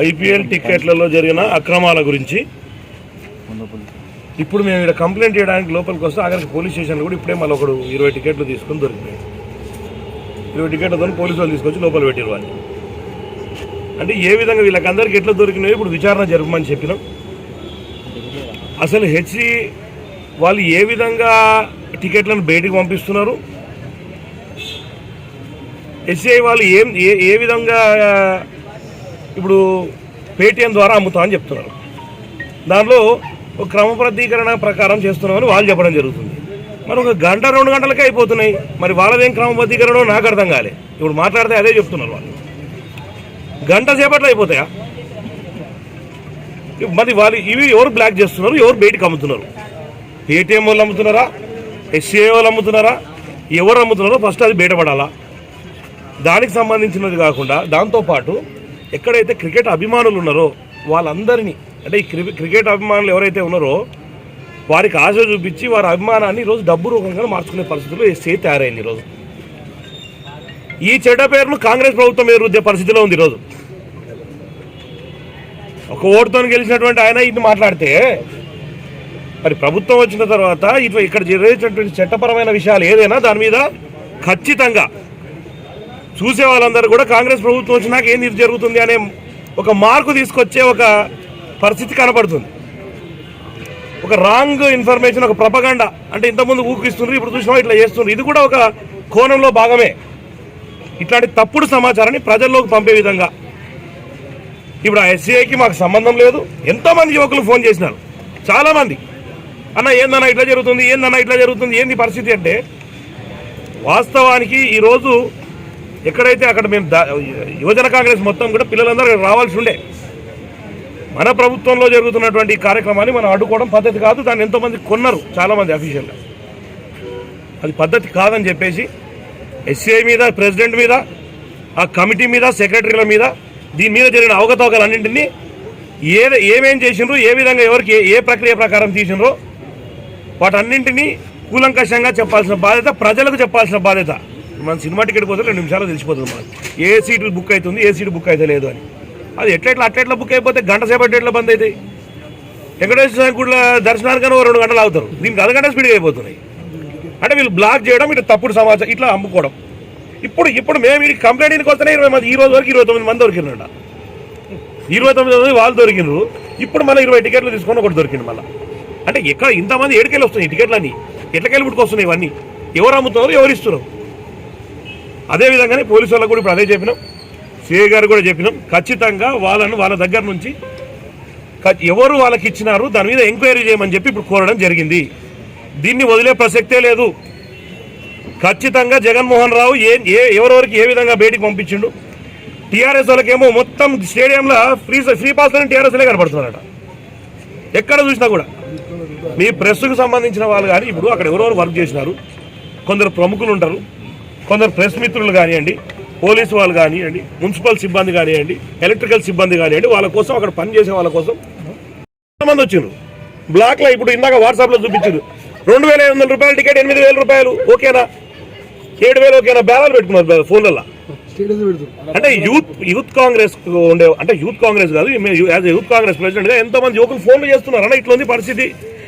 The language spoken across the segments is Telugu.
ఐపీఎల్ టికెట్లలో జరిగిన అక్రమాల గురించి ఇప్పుడు మేము ఇక్కడ కంప్లైంట్ చేయడానికి లోపలికి వస్తే ఆఖరికి పోలీస్ స్టేషన్లో కూడా ఇప్పుడే మళ్ళీ ఒకడు 20 టికెట్లు తీసుకొని దొరికినాయి. 20 టికెట్లతో పోలీసు వాళ్ళు తీసుకొచ్చి లోపల పెట్టారు వాళ్ళు. అంటే ఏ విధంగా వీళ్ళకందరికీ ఎట్లా దొరికినాయో ఇప్పుడు విచారణ జరపమని చెప్పినాం. అసలు హెచ్సి వాళ్ళు ఏ విధంగా టికెట్లను బయటికి పంపిస్తున్నారు, ఎస్సీఐ వాళ్ళు ఏ విధంగా ఇప్పుడు పేటీఎం ద్వారా అమ్ముతామని చెప్తున్నారు. దానిలో ఒక క్రమబద్ధీకరణ ప్రకారం చేస్తున్నామని వాళ్ళు చెప్పడం జరుగుతుంది. మరి ఒక గంట 2 గంటలకే అయిపోతున్నాయి. మరి వాళ్ళదేం క్రమబద్ధీకరణ నాకు అర్థం కాలే. ఇప్పుడు మాట్లాడితే అదే చెప్తున్నారు వాళ్ళు. గంట సేపట్లో అయిపోతాయా? మరి వాళ్ళు ఇవి ఎవరు బ్లాక్ చేస్తున్నారు, ఎవరు బయటకు అమ్ముతున్నారు? పేటీఎం వాళ్ళు అమ్ముతున్నారా, ఎస్సీఐ వాళ్ళు అమ్ముతున్నారా, ఎవరు అమ్ముతున్నారో ఫస్ట్ అది బయటపడాలా. దానికి సంబంధించినది కాకుండా దాంతోపాటు ఎక్కడైతే క్రికెట్ అభిమానులు ఉన్నారో వాళ్ళందరినీ, అంటే ఈ క్రికెట్ అభిమానులు ఎవరైతే ఉన్నారో వారికి ఆశ చూపించి వారి అభిమానాన్ని ఈరోజు డబ్బు రూపంగా మార్చుకునే పరిస్థితుల్లో ఎస్సీ తయారైంది. ఈరోజు ఈ చెడ్డ పేరును కాంగ్రెస్ ప్రభుత్వం మీద రుద్దే పరిస్థితిలో ఉంది. ఈరోజు ఒక ఓటుతో గెలిచినటువంటి ఆయన ఇది మాట్లాడితే మరి ప్రభుత్వం వచ్చిన తర్వాత ఇక్కడ జరిగేటటువంటి చట్టపరమైన విషయాలు ఏదైనా దాని మీద ఖచ్చితంగా చూసే వాళ్ళందరూ కూడా కాంగ్రెస్ ప్రభుత్వం వచ్చినాక ఏం ఇది జరుగుతుంది అనే ఒక మార్కు తీసుకొచ్చే ఒక పరిస్థితి కనపడుతుంది. ఒక రాంగ్ ఇన్ఫర్మేషన్, ఒక ప్రపగండ, అంటే ఇంతకుముందు ఊకిస్తున్నారు, ఇప్పుడు చూసినా ఇట్లా చేస్తున్నారు. ఇది కూడా ఒక కోణంలో భాగమే. ఇట్లాంటి తప్పుడు సమాచారాన్ని ప్రజల్లోకి పంపే విధంగా ఇప్పుడు ఆ ఎస్సీఐకి మాకు సంబంధం లేదు. ఎంతోమంది యువకులు ఫోన్ చేసినారు, చాలామంది, అన్న ఏందన్నా ఇట్లా జరుగుతుంది, ఏందన్నా ఇట్లా జరుగుతుంది, ఏంది పరిస్థితి అంటే వాస్తవానికి ఈరోజు ఎక్కడైతే అక్కడ మేము యువజన కాంగ్రెస్ మొత్తం కూడా పిల్లలందరూ రావాల్సి ఉండే. మన ప్రభుత్వంలో జరుగుతున్నటువంటి ఈ కార్యక్రమాన్ని మనం అడ్డుకోవడం పద్ధతి కాదు. దాన్ని ఎంతోమంది కొన్నారు, చాలామంది అఫీషియల్గా. అది పద్ధతి కాదని చెప్పేసి ఎస్సీఐ మీద, ప్రెసిడెంట్ మీద, ఆ కమిటీ మీద, సెక్రటరీల మీద, దీని మీద జరిగిన అవకతవకలన్నింటినీ ఏమేం చేసినారు, ఏ విధంగా ఎవరికి ఏ ప్రక్రియ ప్రకారం తీసినారో వాటన్నింటినీ కూలంకషంగా చెప్పాల్సిన బాధ్యత, ప్రజలకు చెప్పాల్సిన బాధ్యత. మన సినిమా టికెట్ కోసం 2 నిమిషాలు తెలిసిపోతుంది మనకు ఏ సీటు బుక్ అవుతుంది, ఏ సీటు బుక్ అయితే లేదు అని. అది అట్లా బుక్ అయిపోతే గంట సేపటి ఎట్లా బంద్ అవుతాయి? వెంకటేశ్వర స్వామి గుళ్ళ దర్శనానికన్నా 2 గంటలు అవుతారు, దీనికి అరగంట స్పీడ్గా అయిపోతున్నాయి. అంటే వీళ్ళు బ్లాక్ చేయడం, ఇట్లా తప్పుడు సమాచారం ఇట్లా అమ్ముకోవడం. ఇప్పుడు మేము ఈ కంప్లైంట్కి వస్తేనే 20 మంది, ఈ రోజు వరకు 29 మంది దొరికినారట. 29 మంది వాళ్ళు దొరికినారు. ఇప్పుడు మళ్ళీ 20 టికెట్లు తీసుకొని ఒకటి దొరికింది మళ్ళీ. అంటే ఎక్కడ ఇంతమంది ఏడుకెళ్ళి వస్తున్నాయి టికెట్లన్నీ, ఎట్లకెళ్ళి పుట్టుకొస్తున్నాయి ఇవన్నీ? ఎవరు అమ్ముతున్నారు, ఎవరు ఇస్తున్నారు? అదేవిధంగానే పోలీసు వాళ్ళకు కూడా ఇప్పుడు అదే చెప్పినాం, సిఐ గారు కూడా చెప్పినాం. ఖచ్చితంగా వాళ్ళ దగ్గర నుంచి ఎవరు వాళ్ళకి ఇచ్చినారు దాని మీద ఎంక్వైరీ చేయమని చెప్పి ఇప్పుడు కోరడం జరిగింది. దీన్ని వదిలే ప్రసక్తే లేదు. ఖచ్చితంగా జగన్మోహన్ రావు ఎవరెవరికి ఏ విధంగా బయటికి పంపించిండు. టీఆర్ఎస్ వాళ్ళకేమో మొత్తం స్టేడియంలో ఫ్రీ పాస్ అని టీఆర్ఎస్లే కనపడుతున్నారట ఎక్కడ చూసినా కూడా. మీ ప్రెస్కు సంబంధించిన వాళ్ళు కానీ ఇప్పుడు అక్కడ ఎవరెవరు వర్క్ చేసినారు, కొందరు ప్రముఖులు ఉంటారు, కొందరు ప్రెస్ మిత్రులు కానివ్వండి, పోలీసు వాళ్ళు కానివ్వండి, మున్సిపల్ సిబ్బంది కానివ్వండి, ఎలక్ట్రికల్ సిబ్బంది కానివ్వండి, వాళ్ళ కోసం అక్కడ పనిచేసే వాళ్ళ కోసం ఎంతమంది వచ్చిండ్రు. బ్లాక్లో ఇప్పుడు ఇందాక వాట్సాప్లో చూపించారు 2,500 రూపాయల టికెట్ 8,000 రూపాయలు. ఓకేనా? 7,000 ఓకేనా? బ్యాలర్ పెట్టుకున్నారు ఫోన్లలో. అంటే యూత్ కాంగ్రెస్ ఉండే, అంటే యూత్ కాంగ్రెస్ కాదు, యాజ్ యూత్ కాంగ్రెస్ ప్రెసిడెంట్గా ఎంతోమంది యువకులు ఫోన్లు చేస్తున్నారు. అన్న ఇట్లా ఉంది పరిస్థితి,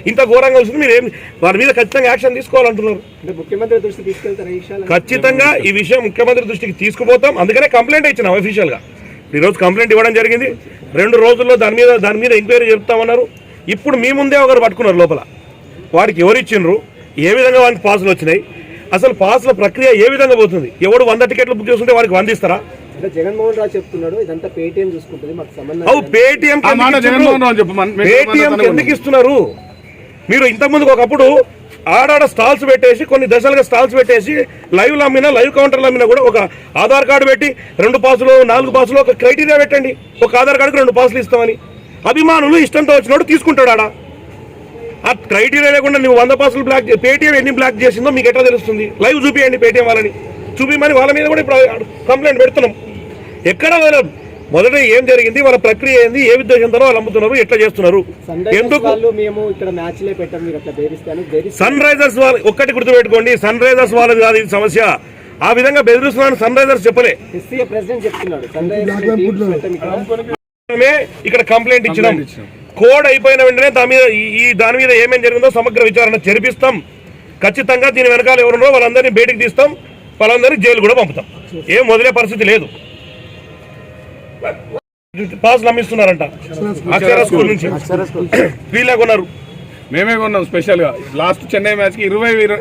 ఇంత ఘోరంగా వస్తుంది, మీరు వారి మీద ఖచ్చితంగా యాక్షన్ తీసుకోవాలంటున్నారు. ముఖ్యమంత్రి దృష్టికి తీసుకెళ్తారు. ఖచ్చితంగా ఈ విషయం ముఖ్యమంత్రి దృష్టికి తీసుకుపోతాం. అందుకనే కంప్లైంట్ ఇచ్చినాం అఫీషియల్గా. ఈరోజు కంప్లైంట్ ఇవ్వడం జరిగింది. 2 రోజుల్లో దాని మీద ఎంక్వైరీ చెప్తామన్నారు. ఇప్పుడు మీ ముందే ఒకరు పట్టుకున్నారు లోపల. వాడికి ఎవరు ఇచ్చిండ్రు, ఏ విధంగా వాడికి పాసులు వచ్చినాయి, అసలు పాసుల ప్రక్రియ ఏ విధంగా పోతుంది? ఎవడు 100 టికెట్లు బుక్ చేసుకుంటే వారికి 100 ఇస్తారా? జగన్మోహన్ రావు చెప్తున్నాడు ఇదంతా పేటీఎం చూసుకుంటుంది, మాకు సంబంధం. పేటీఎం ఎందుకు ఇస్తున్నారు మీరు? ఇంతకుముందు ఒకప్పుడు ఆడాడ స్టాల్స్ పెట్టేసి, కొన్ని దశలుగా స్టాల్స్ పెట్టేసి, లైవ్లు అమ్మినా, లైవ్ కౌంటర్లు అమ్మినా కూడా ఒక ఆధార్ కార్డు పెట్టి 2 పాసులు 4 పాసులు ఒక క్రైటీరియా పెట్టండి. ఒక ఆధార్ కార్డుకు 2 పాసులు ఇస్తామని. అభిమానులు ఇష్టంతో వచ్చినోడు తీసుకుంటాడు. ఆడ ఆ క్రైటీరియా లేకుండా నువ్వు 100 పాసులు బ్లాక్, పేటీఎం ఎన్ని బ్లాక్ చేసిందో మీకు ఎట్లా తెలుస్తుంది? లైవ్ చూపియండి, పేటీఎం వాళ్ళని చూపిమని వాళ్ళ మీద కూడా ఇప్పుడు కంప్లైంట్ పెడుతున్నాం. ఎక్కడ మొదట ఏం జరిగింది, వాళ్ళ ప్రక్రియ ఏంది, ఏ ఉద్దేశంతో వాళ్ళు అమ్ముతున్నారు, ఎట్లా చేస్తున్నారు, ఎందుకు? సన్ రైజర్స్ వాళ్ళు ఒక్కటి గుర్తుపెట్టుకోండి, సన్ రైజర్స్ వాళ్ళది కాదు ఇది సమస్య. ఆ విధంగా బెదిరిస్తున్నాను సన్ రైజర్స్ చెప్పలే. ఎస్సీఏ ప్రెసిడెంట్ చెప్తున్నాడు సన్ రైజర్స్ ఇక్కడ కంప్లైంట్ ఇచ్చినాం. కోడ్ అయిపోయిన వెంటనే దాని మీద ఏమేం జరిగిందో సమగ్ర విచారణ జరిపిస్తాం. ఖచ్చితంగా దీని వెనకాల ఎవరున్నారో వాళ్ళందరినీ బయటికి తీస్తాం, వాళ్ళందరినీ జైలు కూడా పంపుతాం. ఏం వదిలే పరిస్థితి లేదు. పాస్ నమ్మిస్తున్నారంట అక్షర స్కూల్ నుంచి వీళ్ళే కొన్నారు, మేమే కొన్నాం స్పెషల్ గా. లాస్ట్ చెన్నై మ్యాచ్ కి 20